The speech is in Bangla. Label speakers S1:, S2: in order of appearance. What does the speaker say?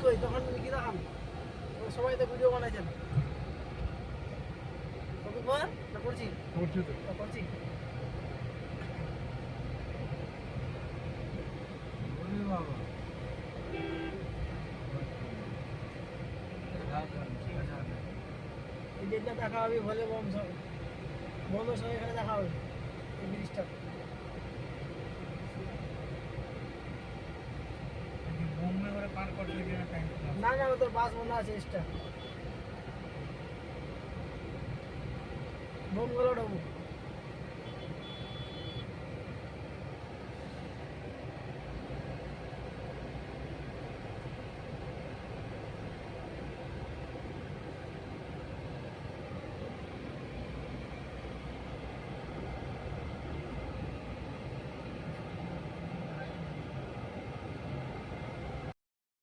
S1: কই তখন কি দেখাম সবাই তো ভিডিও বানাইছেন কবি কর না করছি তো করছি
S2: বাবা
S1: এই যেটা দেখা হবে ভোলে বম সব বন্ধ সব এখানে দেখা হবে এই ব্রিজটা
S2: বোম্বে করে পার করতে গেলে টাইম
S1: না না ওদের বাস বন্ধ আছে এক্সট্রা বোম গুলো ঢুকবো